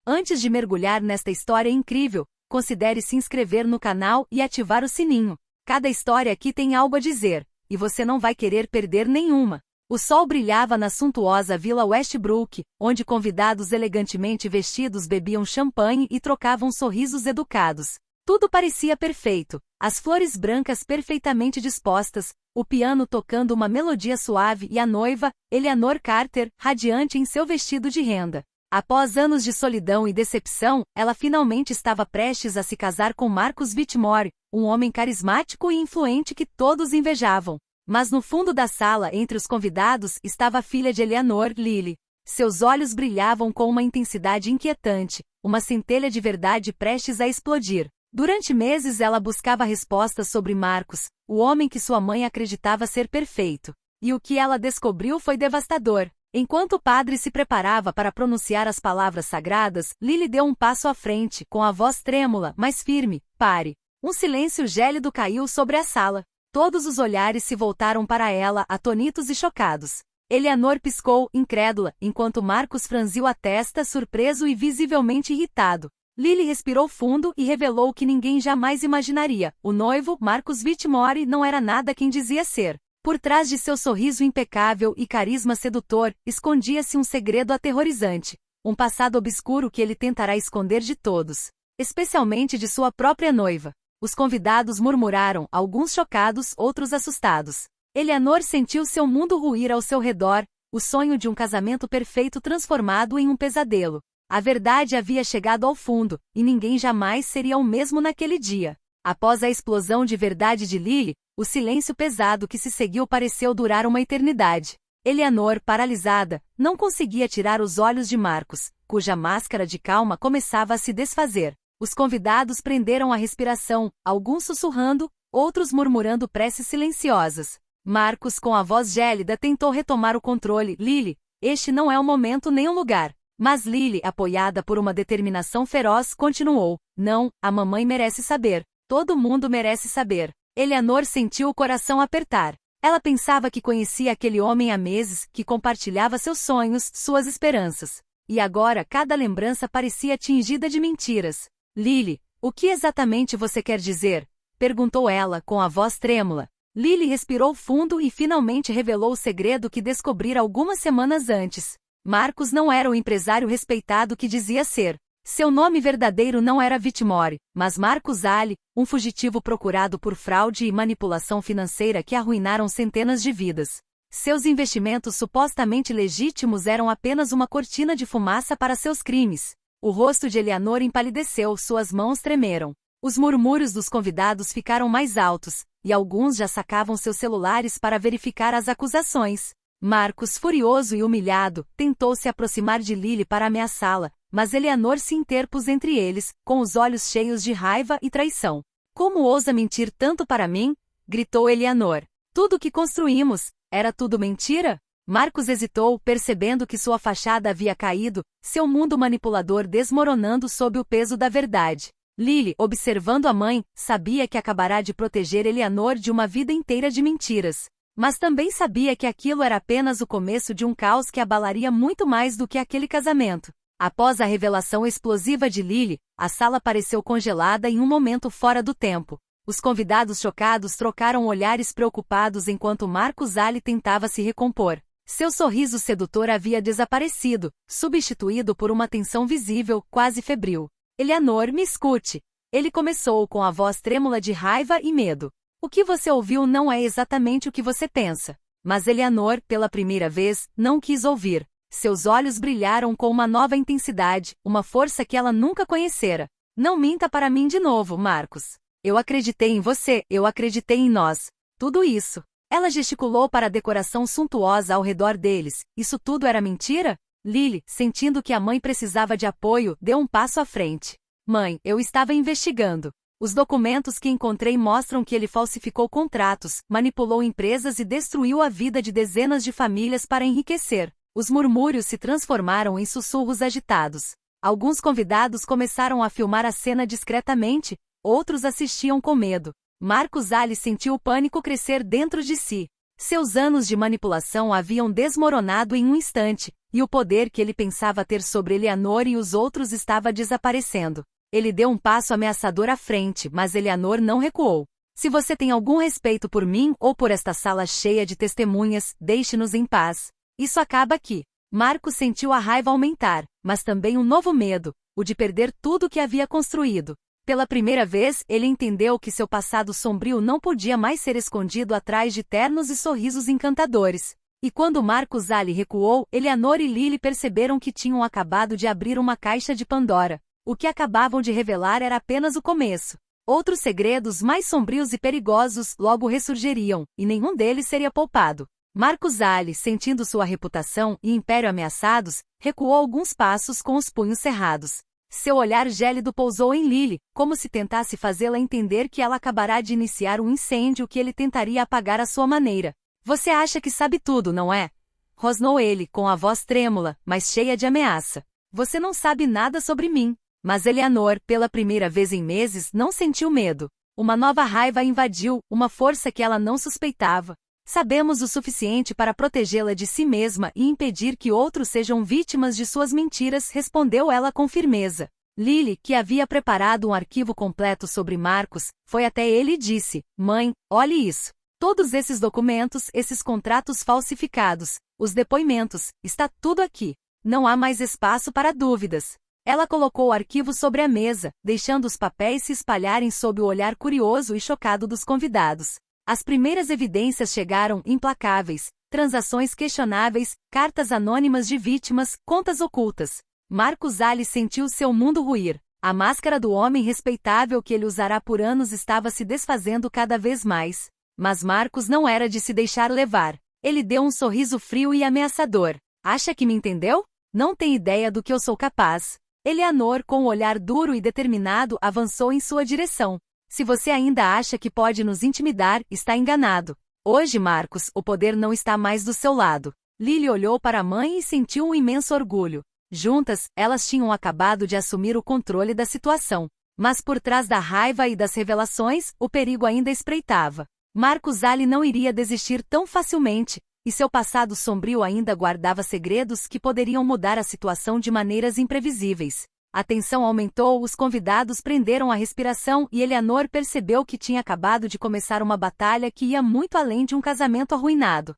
Antes de mergulhar nesta história incrível, considere se inscrever no canal e ativar o sininho. Cada história aqui tem algo a dizer, e você não vai querer perder nenhuma. O sol brilhava na suntuosa Vila Westbrook, onde convidados elegantemente vestidos bebiam champanhe e trocavam sorrisos educados. Tudo parecia perfeito, as flores brancas perfeitamente dispostas, o piano tocando uma melodia suave e a noiva, Eleanor Carter, radiante em seu vestido de renda. Após anos de solidão e decepção, ela finalmente estava prestes a se casar com Marcus Whitmore, um homem carismático e influente que todos invejavam. Mas no fundo da sala, entre os convidados, estava a filha de Eleanor, Lily. Seus olhos brilhavam com uma intensidade inquietante, uma centelha de verdade prestes a explodir. Durante meses ela buscava respostas sobre Marcus, o homem que sua mãe acreditava ser perfeito. E o que ela descobriu foi devastador. Enquanto o padre se preparava para pronunciar as palavras sagradas, Lily deu um passo à frente, com a voz trêmula, mas firme. Pare. Um silêncio gélido caiu sobre a sala. Todos os olhares se voltaram para ela, atônitos e chocados. Eleanor piscou, incrédula, enquanto Marcus franziu a testa, surpreso e visivelmente irritado. Lily respirou fundo e revelou o que ninguém jamais imaginaria. O noivo, Marcus Whitmore, não era nada quem dizia ser. Por trás de seu sorriso impecável e carisma sedutor, escondia-se um segredo aterrorizante. Um passado obscuro que ele tentará esconder de todos. Especialmente de sua própria noiva. Os convidados murmuraram, alguns chocados, outros assustados. Eleanor sentiu seu mundo ruir ao seu redor, o sonho de um casamento perfeito transformado em um pesadelo. A verdade havia chegado ao fundo, e ninguém jamais seria o mesmo naquele dia. Após a explosão de verdade de Lily, o silêncio pesado que se seguiu pareceu durar uma eternidade. Eleanor, paralisada, não conseguia tirar os olhos de Marcus, cuja máscara de calma começava a se desfazer. Os convidados prenderam a respiração, alguns sussurrando, outros murmurando preces silenciosas. Marcus, com a voz gélida, tentou retomar o controle. Lily, este não é o momento nem o lugar. Mas Lily, apoiada por uma determinação feroz, continuou. Não, a mamãe merece saber. Todo mundo merece saber. Eleanor sentiu o coração apertar. Ela pensava que conhecia aquele homem há meses, que compartilhava seus sonhos, suas esperanças. E agora cada lembrança parecia tingida de mentiras. Lily, o que exatamente você quer dizer? Perguntou ela, com a voz trêmula. Lily respirou fundo e finalmente revelou o segredo que descobrira algumas semanas antes. Marcus não era o empresário respeitado que dizia ser. Seu nome verdadeiro não era Whitmore, mas Marcus Ali, um fugitivo procurado por fraude e manipulação financeira que arruinaram centenas de vidas. Seus investimentos supostamente legítimos eram apenas uma cortina de fumaça para seus crimes. O rosto de Eleanor empalideceu, suas mãos tremeram. Os murmúrios dos convidados ficaram mais altos, e alguns já sacavam seus celulares para verificar as acusações. Marcus, furioso e humilhado, tentou se aproximar de Lily para ameaçá-la, mas Eleanor se interpôs entre eles, com os olhos cheios de raiva e traição. Como ousa mentir tanto para mim? Gritou Eleanor. Tudo o que construímos, era tudo mentira? Marcus hesitou, percebendo que sua fachada havia caído, seu mundo manipulador desmoronando sob o peso da verdade. Lily, observando a mãe, sabia que acabará de proteger Eleanor de uma vida inteira de mentiras. Mas também sabia que aquilo era apenas o começo de um caos que abalaria muito mais do que aquele casamento. Após a revelação explosiva de Lily, a sala pareceu congelada em um momento fora do tempo. Os convidados chocados trocaram olhares preocupados enquanto Marcus Ali tentava se recompor. Seu sorriso sedutor havia desaparecido, substituído por uma tensão visível, quase febril. Eleanor, me escute. Ele começou com a voz trêmula de raiva e medo. O que você ouviu não é exatamente o que você pensa. Mas Eleanor, pela primeira vez, não quis ouvir. Seus olhos brilharam com uma nova intensidade, uma força que ela nunca conhecera. Não minta para mim de novo, Marcus. Eu acreditei em você, eu acreditei em nós. Tudo isso. Ela gesticulou para a decoração suntuosa ao redor deles. Isso tudo era mentira? Lily, sentindo que a mãe precisava de apoio, deu um passo à frente. Mãe, eu estava investigando. Os documentos que encontrei mostram que ele falsificou contratos, manipulou empresas e destruiu a vida de dezenas de famílias para enriquecer. Os murmúrios se transformaram em sussurros agitados. Alguns convidados começaram a filmar a cena discretamente, outros assistiam com medo. Marcus Ali sentiu o pânico crescer dentro de si. Seus anos de manipulação haviam desmoronado em um instante, e o poder que ele pensava ter sobre Eleanor e os outros estava desaparecendo. Ele deu um passo ameaçador à frente, mas Eleanor não recuou. Se você tem algum respeito por mim ou por esta sala cheia de testemunhas, deixe-nos em paz. Isso acaba aqui. Marcos sentiu a raiva aumentar, mas também um novo medo, o de perder tudo que havia construído. Pela primeira vez, ele entendeu que seu passado sombrio não podia mais ser escondido atrás de ternos e sorrisos encantadores. E quando Marcos Ali recuou, Eleanor e Lily perceberam que tinham acabado de abrir uma caixa de Pandora. O que acabavam de revelar era apenas o começo. Outros segredos mais sombrios e perigosos logo ressurgiriam, e nenhum deles seria poupado. Marcos Ali, sentindo sua reputação e império ameaçados, recuou alguns passos com os punhos cerrados. Seu olhar gélido pousou em Lily, como se tentasse fazê-la entender que ela acabará de iniciar um incêndio que ele tentaria apagar à sua maneira. Você acha que sabe tudo, não é? Rosnou ele, com a voz trêmula, mas cheia de ameaça. Você não sabe nada sobre mim. Mas Eleanor, pela primeira vez em meses, não sentiu medo. Uma nova raiva a invadiu, uma força que ela não suspeitava. Sabemos o suficiente para protegê-la de si mesma e impedir que outros sejam vítimas de suas mentiras, respondeu ela com firmeza. Lily, que havia preparado um arquivo completo sobre Marcos, foi até ele e disse: Mãe, olhe isso. Todos esses documentos, esses contratos falsificados, os depoimentos, está tudo aqui. Não há mais espaço para dúvidas. Ela colocou o arquivo sobre a mesa, deixando os papéis se espalharem sob o olhar curioso e chocado dos convidados. As primeiras evidências chegaram, implacáveis, transações questionáveis, cartas anônimas de vítimas, contas ocultas. Marcos Ali sentiu seu mundo ruir. A máscara do homem respeitável que ele usará por anos estava se desfazendo cada vez mais. Mas Marcos não era de se deixar levar. Ele deu um sorriso frio e ameaçador. Acha que me entendeu? Não tem ideia do que eu sou capaz. Eleanor, com um olhar duro e determinado, avançou em sua direção. Se você ainda acha que pode nos intimidar, está enganado. Hoje, Marcos, o poder não está mais do seu lado. Lily olhou para a mãe e sentiu um imenso orgulho. Juntas, elas tinham acabado de assumir o controle da situação. Mas por trás da raiva e das revelações, o perigo ainda espreitava. Marcos Ali não iria desistir tão facilmente, e seu passado sombrio ainda guardava segredos que poderiam mudar a situação de maneiras imprevisíveis. A tensão aumentou, os convidados prenderam a respiração e Eleanor percebeu que tinha acabado de começar uma batalha que ia muito além de um casamento arruinado.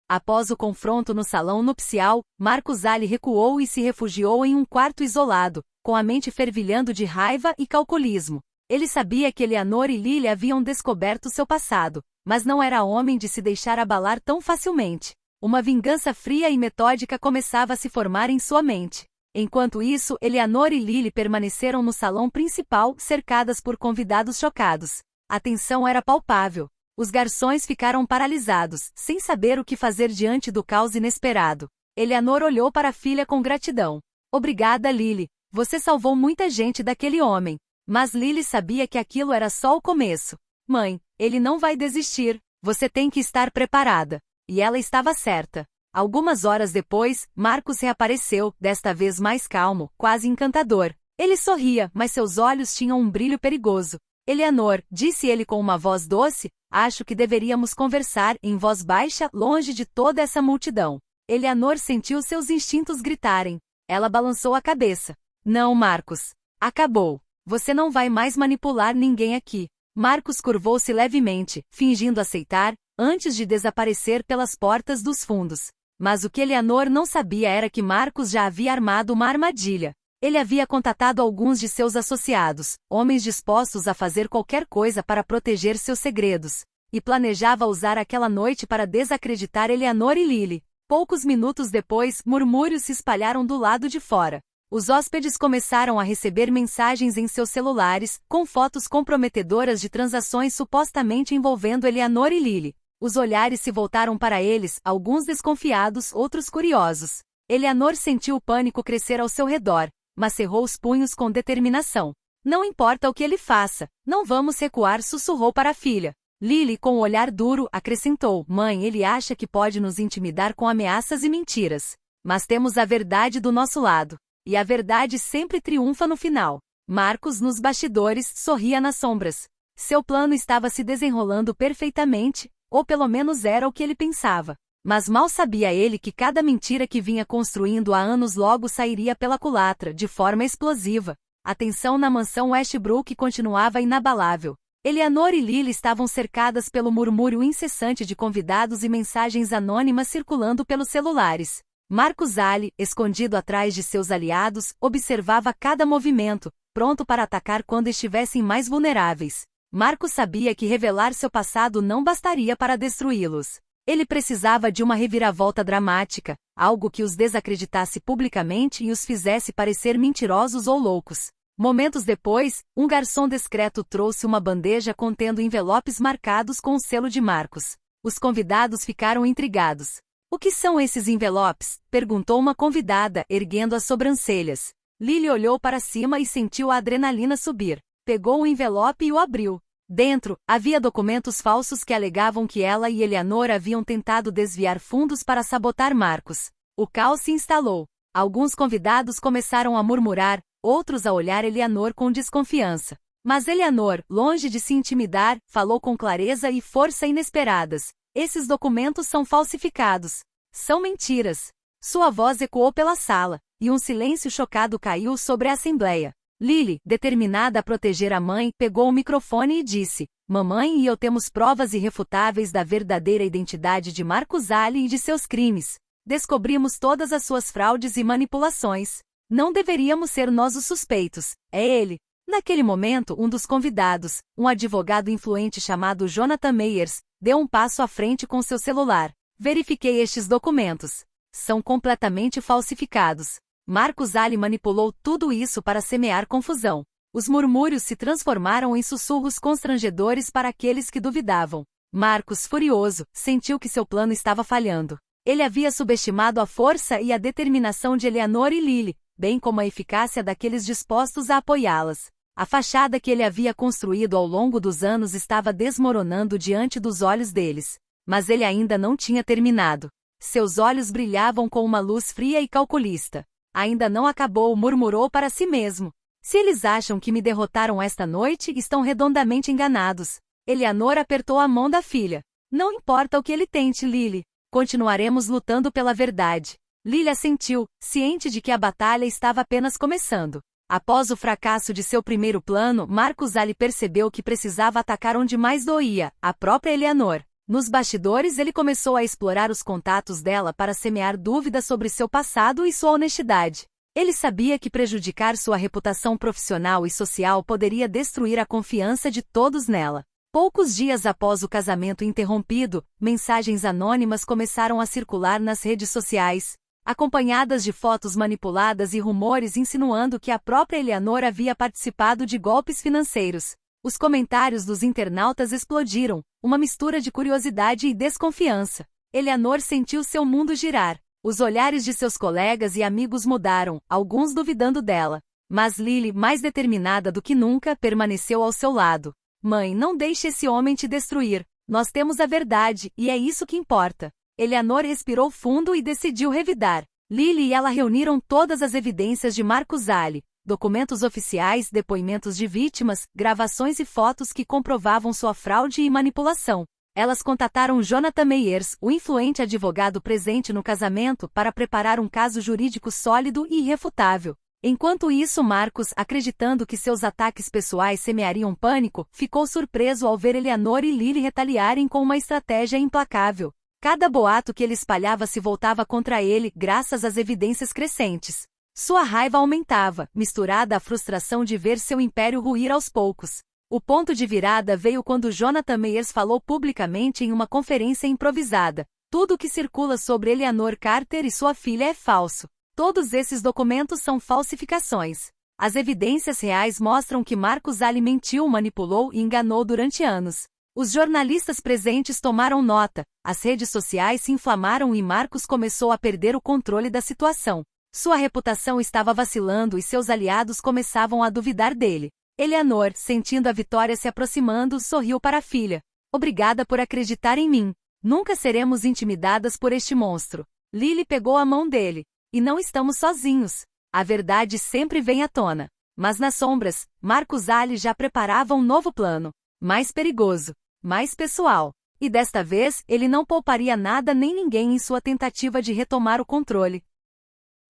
Após o confronto no salão nupcial, Marcos Ali recuou e se refugiou em um quarto isolado, com a mente fervilhando de raiva e calculismo. Ele sabia que Eleanor e Lily haviam descoberto seu passado, mas não era homem de se deixar abalar tão facilmente. Uma vingança fria e metódica começava a se formar em sua mente. Enquanto isso, Eleanor e Lily permaneceram no salão principal, cercadas por convidados chocados. A tensão era palpável. Os garçons ficaram paralisados, sem saber o que fazer diante do caos inesperado. Eleanor olhou para a filha com gratidão. Obrigada, Lily. Você salvou muita gente daquele homem. Mas Lily sabia que aquilo era só o começo. Mãe, ele não vai desistir. Você tem que estar preparada. E ela estava certa. Algumas horas depois, Marcos reapareceu, desta vez mais calmo, quase encantador. Ele sorria, mas seus olhos tinham um brilho perigoso. Eleanor, disse ele com uma voz doce, acho que deveríamos conversar em voz baixa, longe de toda essa multidão. Eleanor sentiu seus instintos gritarem. Ela balançou a cabeça. Não, Marcos. Acabou. Você não vai mais manipular ninguém aqui. Marcos curvou-se levemente, fingindo aceitar, antes de desaparecer pelas portas dos fundos. Mas o que Eleanor não sabia era que Marcos já havia armado uma armadilha. Ele havia contatado alguns de seus associados, homens dispostos a fazer qualquer coisa para proteger seus segredos, e planejava usar aquela noite para desacreditar Eleanor e Lily. Poucos minutos depois, murmúrios se espalharam do lado de fora. Os hóspedes começaram a receber mensagens em seus celulares, com fotos comprometedoras de transações supostamente envolvendo Eleanor e Lily. Os olhares se voltaram para eles, alguns desconfiados, outros curiosos. Eleanor sentiu o pânico crescer ao seu redor, mas cerrou os punhos com determinação. Não importa o que ele faça, não vamos recuar, sussurrou para a filha. Lily, com o olhar duro, acrescentou, mãe, ele acha que pode nos intimidar com ameaças e mentiras. Mas temos a verdade do nosso lado. E a verdade sempre triunfa no final. Marcos, nos bastidores, sorria nas sombras. Seu plano estava se desenrolando perfeitamente. ou pelo menos era o que ele pensava. Mas mal sabia ele que cada mentira que vinha construindo há anos logo sairia pela culatra, de forma explosiva. A tensão na mansão Westbrook continuava inabalável. Eleanor e Lily estavam cercadas pelo murmúrio incessante de convidados e mensagens anônimas circulando pelos celulares. Marcus Ali, escondido atrás de seus aliados, observava cada movimento, pronto para atacar quando estivessem mais vulneráveis. Marcus sabia que revelar seu passado não bastaria para destruí-los. Ele precisava de uma reviravolta dramática, algo que os desacreditasse publicamente e os fizesse parecer mentirosos ou loucos. Momentos depois, um garçom discreto trouxe uma bandeja contendo envelopes marcados com o selo de Marcus. Os convidados ficaram intrigados. "O que são esses envelopes?" perguntou uma convidada, erguendo as sobrancelhas. Lily olhou para cima e sentiu a adrenalina subir. Pegou o envelope e o abriu. Dentro, havia documentos falsos que alegavam que ela e Eleanor haviam tentado desviar fundos para sabotar Marcus. O caos se instalou. Alguns convidados começaram a murmurar, outros a olhar Eleanor com desconfiança. Mas Eleanor, longe de se intimidar, falou com clareza e força inesperadas. "Esses documentos são falsificados. São mentiras." Sua voz ecoou pela sala, e um silêncio chocado caiu sobre a assembleia. Lily, determinada a proteger a mãe, pegou o microfone e disse: "Mamãe e eu temos provas irrefutáveis da verdadeira identidade de Marcus Ali e de seus crimes. Descobrimos todas as suas fraudes e manipulações. Não deveríamos ser nós os suspeitos, é ele." Naquele momento, um dos convidados, um advogado influente chamado Jonathan Meyers, deu um passo à frente com seu celular. "Verifiquei estes documentos. São completamente falsificados. Marcus Ali manipulou tudo isso para semear confusão." Os murmúrios se transformaram em sussurros constrangedores para aqueles que duvidavam. Marcus, furioso, sentiu que seu plano estava falhando. Ele havia subestimado a força e a determinação de Eleanor e Lily, bem como a eficácia daqueles dispostos a apoiá-las. A fachada que ele havia construído ao longo dos anos estava desmoronando diante dos olhos deles. Mas ele ainda não tinha terminado. Seus olhos brilhavam com uma luz fria e calculista. "Ainda não acabou", murmurou para si mesmo. "Se eles acham que me derrotaram esta noite, estão redondamente enganados." Eleanor apertou a mão da filha. "Não importa o que ele tente, Lily. Continuaremos lutando pela verdade." Lily assentiu, ciente de que a batalha estava apenas começando. Após o fracasso de seu primeiro plano, Marcus Ali percebeu que precisava atacar onde mais doía, a própria Eleanor. Nos bastidores ele começou a explorar os contatos dela para semear dúvidas sobre seu passado e sua honestidade. Ele sabia que prejudicar sua reputação profissional e social poderia destruir a confiança de todos nela. Poucos dias após o casamento interrompido, mensagens anônimas começaram a circular nas redes sociais, acompanhadas de fotos manipuladas e rumores insinuando que a própria Eleanor havia participado de golpes financeiros. Os comentários dos internautas explodiram, uma mistura de curiosidade e desconfiança. Eleanor sentiu seu mundo girar. Os olhares de seus colegas e amigos mudaram, alguns duvidando dela. Mas Lily, mais determinada do que nunca, permaneceu ao seu lado. "Mãe, não deixe esse homem te destruir. Nós temos a verdade, e é isso que importa." Eleanor respirou fundo e decidiu revidar. Lily e ela reuniram todas as evidências de Marcus Ali. Documentos oficiais, depoimentos de vítimas, gravações e fotos que comprovavam sua fraude e manipulação. Elas contataram Jonathan Meyers, o influente advogado presente no casamento, para preparar um caso jurídico sólido e irrefutável. Enquanto isso, Marcus, acreditando que seus ataques pessoais semeariam pânico, ficou surpreso ao ver Eleanor e Lily retaliarem com uma estratégia implacável. Cada boato que ele espalhava se voltava contra ele, graças às evidências crescentes. Sua raiva aumentava, misturada à frustração de ver seu império ruir aos poucos. O ponto de virada veio quando Jonathan Meyers falou publicamente em uma conferência improvisada: "Tudo o que circula sobre Eleanor Carter e sua filha é falso. Todos esses documentos são falsificações. As evidências reais mostram que Marcus Ali mentiu, manipulou e enganou durante anos." Os jornalistas presentes tomaram nota, as redes sociais se inflamaram e Marcus começou a perder o controle da situação. Sua reputação estava vacilando e seus aliados começavam a duvidar dele. Eleanor, sentindo a vitória se aproximando, sorriu para a filha. "Obrigada por acreditar em mim. Nunca seremos intimidadas por este monstro." Lily pegou a mão dele. "E não estamos sozinhos. A verdade sempre vem à tona." Mas nas sombras, Marcus Ali já preparava um novo plano. Mais perigoso. Mais pessoal. E desta vez, ele não pouparia nada nem ninguém em sua tentativa de retomar o controle.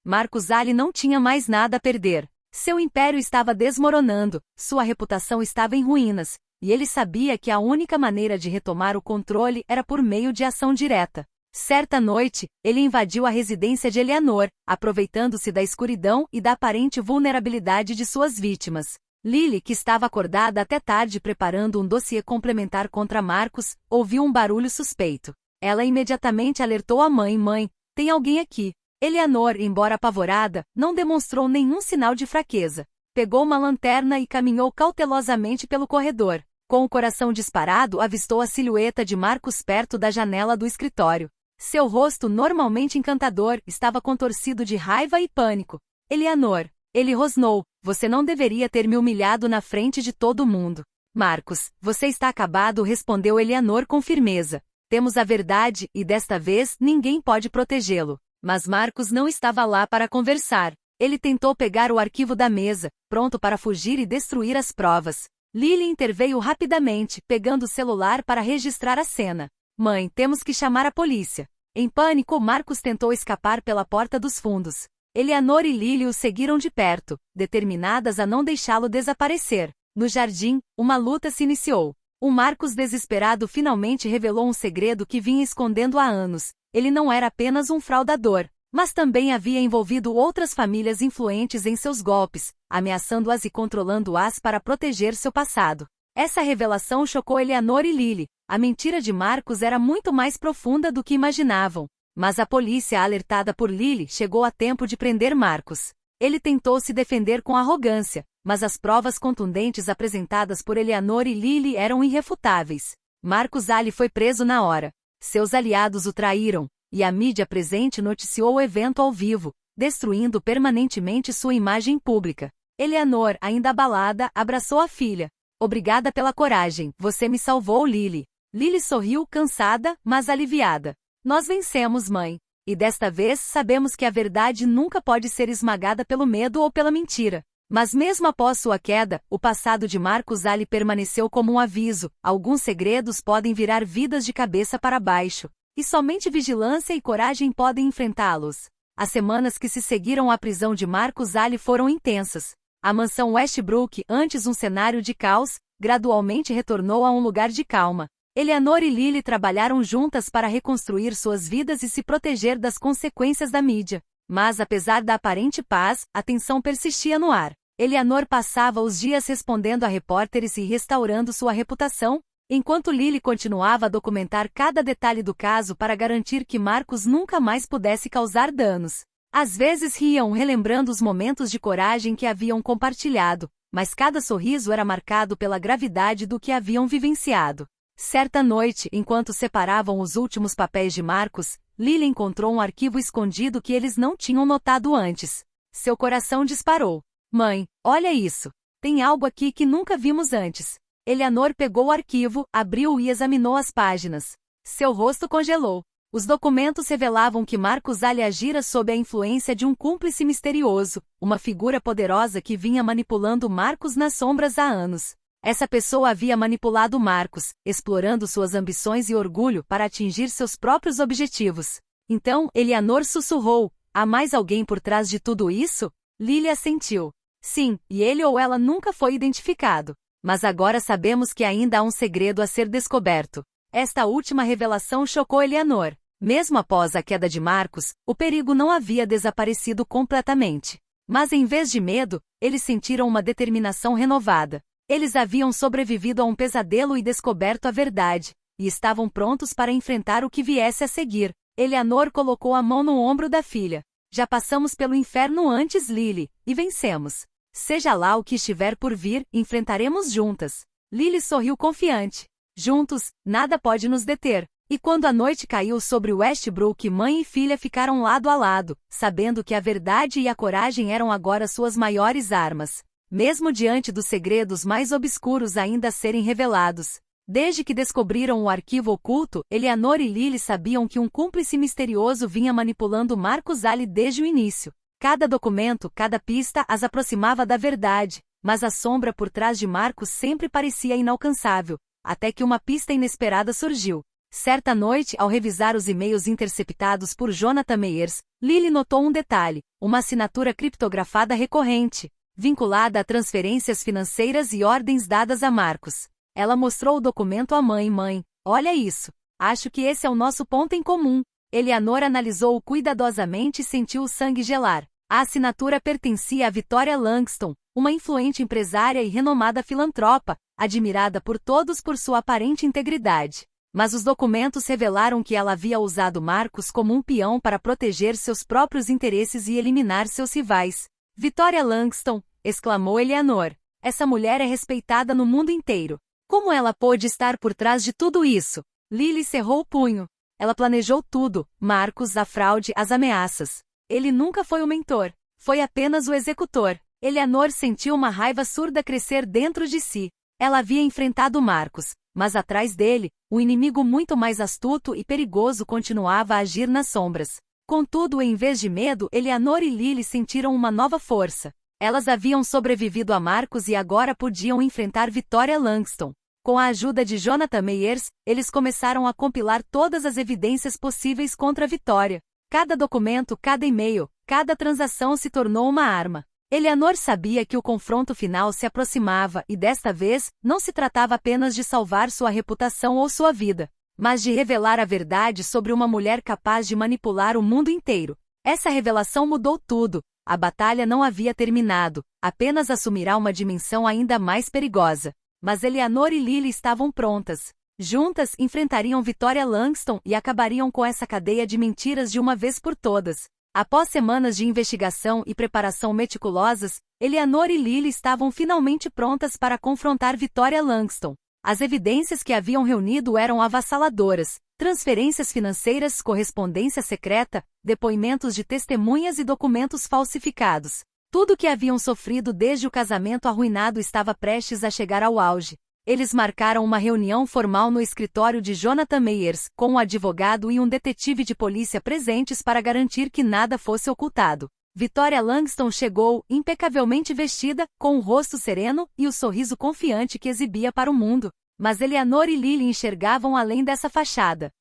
Marcus Ali não tinha mais nada a perder. Seu império estava desmoronando, sua reputação estava em ruínas, e ele sabia que a única maneira de retomar o controle era por meio de ação direta. Certa noite, ele invadiu a residência de Eleanor, aproveitando-se da escuridão e da aparente vulnerabilidade de suas vítimas. Lily, que estava acordada até tarde preparando um dossiê complementar contra Marcus, ouviu um barulho suspeito. Ela imediatamente alertou a mãe: "Mãe, tem alguém aqui." Eleanor, embora apavorada, não demonstrou nenhum sinal de fraqueza. Pegou uma lanterna e caminhou cautelosamente pelo corredor. Com o coração disparado, avistou a silhueta de Marcus perto da janela do escritório. Seu rosto, normalmente encantador, estava contorcido de raiva e pânico. "Eleanor," ele rosnou, "você não deveria ter me humilhado na frente de todo mundo." "Marcus, você está acabado," respondeu Eleanor com firmeza. "Temos a verdade, e desta vez ninguém pode protegê-lo." Mas Marcus não estava lá para conversar. Ele tentou pegar o arquivo da mesa, pronto para fugir e destruir as provas. Lily interveio rapidamente, pegando o celular para registrar a cena. "Mãe, temos que chamar a polícia." Em pânico, Marcus tentou escapar pela porta dos fundos. Eleanor e Lily o seguiram de perto, determinadas a não deixá-lo desaparecer. No jardim, uma luta se iniciou. O Marcus desesperado finalmente revelou um segredo que vinha escondendo há anos. Ele não era apenas um fraudador, mas também havia envolvido outras famílias influentes em seus golpes, ameaçando-as e controlando-as para proteger seu passado. Essa revelação chocou Eleanor e Lily. A mentira de Marcus era muito mais profunda do que imaginavam. Mas a polícia, alertada por Lily, chegou a tempo de prender Marcus. Ele tentou se defender com arrogância, mas as provas contundentes apresentadas por Eleanor e Lily eram irrefutáveis. Marcus Ali foi preso na hora. Seus aliados o traíram, e a mídia presente noticiou o evento ao vivo, destruindo permanentemente sua imagem pública. Eleanor, ainda abalada, abraçou a filha. "Obrigada pela coragem, você me salvou, Lily." Lily sorriu, cansada, mas aliviada. "Nós vencemos, mãe. E desta vez sabemos que a verdade nunca pode ser esmagada pelo medo ou pela mentira." Mas mesmo após sua queda, o passado de Marcus Ali permaneceu como um aviso: alguns segredos podem virar vidas de cabeça para baixo, e somente vigilância e coragem podem enfrentá-los. As semanas que se seguiram à prisão de Marcus Ali foram intensas. A mansão Westbrook, antes um cenário de caos, gradualmente retornou a um lugar de calma. Eleanor e Lily trabalharam juntas para reconstruir suas vidas e se proteger das consequências da mídia. Mas apesar da aparente paz, a tensão persistia no ar. Eleanor passava os dias respondendo a repórteres e restaurando sua reputação, enquanto Lily continuava a documentar cada detalhe do caso para garantir que Marcus nunca mais pudesse causar danos. Às vezes riam, relembrando os momentos de coragem que haviam compartilhado, mas cada sorriso era marcado pela gravidade do que haviam vivenciado. Certa noite, enquanto separavam os últimos papéis de Marcus, Lily encontrou um arquivo escondido que eles não tinham notado antes. Seu coração disparou. "Mãe, olha isso. Tem algo aqui que nunca vimos antes." Eleanor pegou o arquivo, abriu e examinou as páginas. Seu rosto congelou. Os documentos revelavam que Marcus Ali agira sob a influência de um cúmplice misterioso, uma figura poderosa que vinha manipulando Marcus nas sombras há anos. Essa pessoa havia manipulado Marcus, explorando suas ambições e orgulho para atingir seus próprios objetivos. Então, Eleanor sussurrou: "Há mais alguém por trás de tudo isso?" Lily assentiu. "Sim, e ele ou ela nunca foi identificado. Mas agora sabemos que ainda há um segredo a ser descoberto." Esta última revelação chocou Eleanor. Mesmo após a queda de Marcus, o perigo não havia desaparecido completamente. Mas em vez de medo, eles sentiram uma determinação renovada. Eles haviam sobrevivido a um pesadelo e descoberto a verdade, e estavam prontos para enfrentar o que viesse a seguir. Eleanor colocou a mão no ombro da filha. "Já passamos pelo inferno antes, Lily, e vencemos. Seja lá o que estiver por vir, enfrentaremos juntas." Lily sorriu confiante. "Juntos, nada pode nos deter." E quando a noite caiu sobre Westbrook, mãe e filha ficaram lado a lado, sabendo que a verdade e a coragem eram agora suas maiores armas. Mesmo diante dos segredos mais obscuros ainda a serem revelados. Desde que descobriram o arquivo oculto, Eleanor e Lily sabiam que um cúmplice misterioso vinha manipulando Marcus Ali desde o início. Cada documento, cada pista as aproximava da verdade, mas a sombra por trás de Marcus sempre parecia inalcançável, até que uma pista inesperada surgiu. Certa noite, ao revisar os e-mails interceptados por Jonathan Meyers, Lily notou um detalhe: uma assinatura criptografada recorrente, vinculada a transferências financeiras e ordens dadas a Marcos. Ela mostrou o documento à mãe. Mãe, olha isso. Acho que esse é o nosso ponto em comum. Eleanor analisou-o cuidadosamente e sentiu o sangue gelar. A assinatura pertencia a Victoria Langston, uma influente empresária e renomada filantropa, admirada por todos por sua aparente integridade. Mas os documentos revelaram que ela havia usado Marcos como um peão para proteger seus próprios interesses e eliminar seus rivais. Victoria Langston, exclamou Eleanor. Essa mulher é respeitada no mundo inteiro. Como ela pôde estar por trás de tudo isso? Lily cerrou o punho. Ela planejou tudo: Marcos, a fraude, as ameaças. Ele nunca foi o mentor. Foi apenas o executor. Eleanor sentiu uma raiva surda crescer dentro de si. Ela havia enfrentado Marcos, mas atrás dele, um inimigo muito mais astuto e perigoso continuava a agir nas sombras. Contudo, em vez de medo, Eleanor e Lily sentiram uma nova força. Elas haviam sobrevivido a Marcos e agora podiam enfrentar Victoria Langston. Com a ajuda de Jonathan Meyers, eles começaram a compilar todas as evidências possíveis contra Victoria. Cada documento, cada e-mail, cada transação se tornou uma arma. Eleanor sabia que o confronto final se aproximava e, desta vez, não se tratava apenas de salvar sua reputação ou sua vida, mas de revelar a verdade sobre uma mulher capaz de manipular o mundo inteiro. Essa revelação mudou tudo. A batalha não havia terminado, apenas assumirá uma dimensão ainda mais perigosa. Mas Eleanor e Lily estavam prontas. Juntas, enfrentariam Victoria Langston e acabariam com essa cadeia de mentiras de uma vez por todas. Após semanas de investigação e preparação meticulosas, Eleanor e Lily estavam finalmente prontas para confrontar Victoria Langston. As evidências que haviam reunido eram avassaladoras: transferências financeiras, correspondência secreta, depoimentos de testemunhas e documentos falsificados. Tudo o que haviam sofrido desde o casamento arruinado estava prestes a chegar ao auge. Eles marcaram uma reunião formal no escritório de Jonathan Meyers, com um advogado e um detetive de polícia presentes para garantir que nada fosse ocultado. Victoria Langston chegou, impecavelmente vestida, com o rosto sereno e o sorriso confiante que exibia para o mundo. Mas Eleanor e Lily enxergavam além dessa fachada.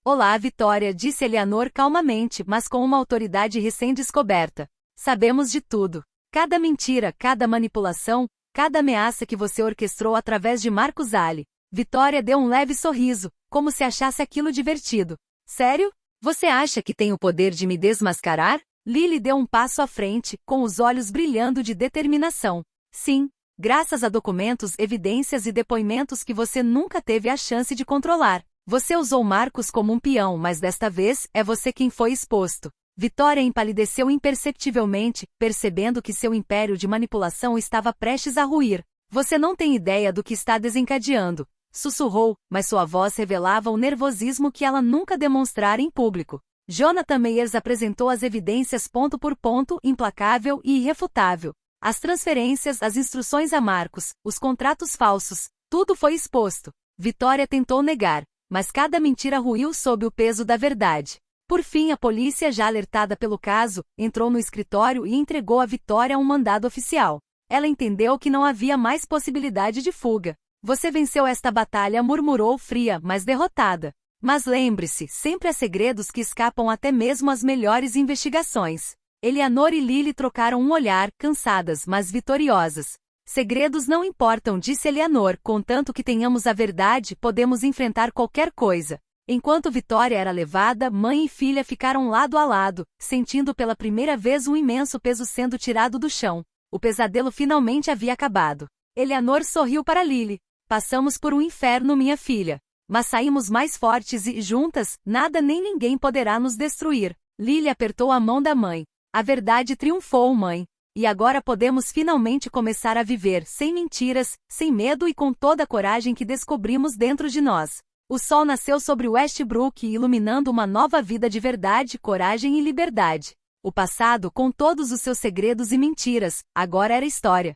Olá, Victoria, disse Eleanor calmamente, mas com uma autoridade recém-descoberta. Sabemos de tudo. Cada mentira, cada manipulação, cada ameaça que você orquestrou através de Marcos Ali. Victoria deu um leve sorriso, como se achasse aquilo divertido. Sério? Você acha que tem o poder de me desmascarar? Lily deu um passo à frente, com os olhos brilhando de determinação. Sim, graças a documentos, evidências e depoimentos que você nunca teve a chance de controlar. Você usou Marcos como um peão, mas desta vez, é você quem foi exposto. Victoria empalideceu imperceptivelmente, percebendo que seu império de manipulação estava prestes a ruir. Você não tem ideia do que está desencadeando, sussurrou, mas sua voz revelava o nervosismo que ela nunca demonstrara em público. Jonathan Meyers apresentou as evidências ponto por ponto, implacável e irrefutável. As transferências, as instruções a Marcos, os contratos falsos, tudo foi exposto. Victoria tentou negar, mas cada mentira ruiu sob o peso da verdade. Por fim, a polícia, já alertada pelo caso, entrou no escritório e entregou a Victoria um mandado oficial. Ela entendeu que não havia mais possibilidade de fuga. Você venceu esta batalha, murmurou fria, mas derrotada. Mas lembre-se, sempre há segredos que escapam até mesmo às melhores investigações. Eleanor e Lily trocaram um olhar, cansadas, mas vitoriosas. Segredos não importam, disse Eleanor, contanto que tenhamos a verdade, podemos enfrentar qualquer coisa. Enquanto Victoria era levada, mãe e filha ficaram lado a lado, sentindo pela primeira vez um imenso peso sendo tirado do chão. O pesadelo finalmente havia acabado. Eleanor sorriu para Lily. Passamos por um inferno, minha filha. Mas saímos mais fortes e, juntas, nada nem ninguém poderá nos destruir. Lily apertou a mão da mãe. A verdade triunfou, mãe. E agora podemos finalmente começar a viver, sem mentiras, sem medo e com toda a coragem que descobrimos dentro de nós. O sol nasceu sobre Westbrook, iluminando uma nova vida de verdade, coragem e liberdade. O passado, com todos os seus segredos e mentiras, agora era história.